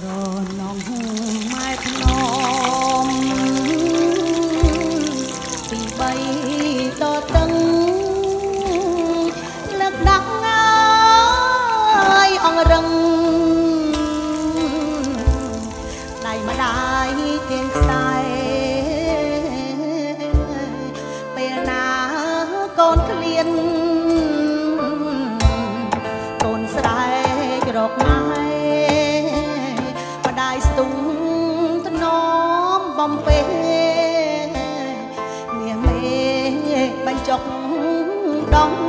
រនងម៉ែភ្នំពីបីតតឹងលើកដាក់ងាយអងរឹងដៃម្ដាយទៀងខ្សែពេលណាកូនក្លៀនកូនស្រែករកម៉ែម្ដាយស្ទុំថ្នមបំពេមាសមេបញ្ចុកដង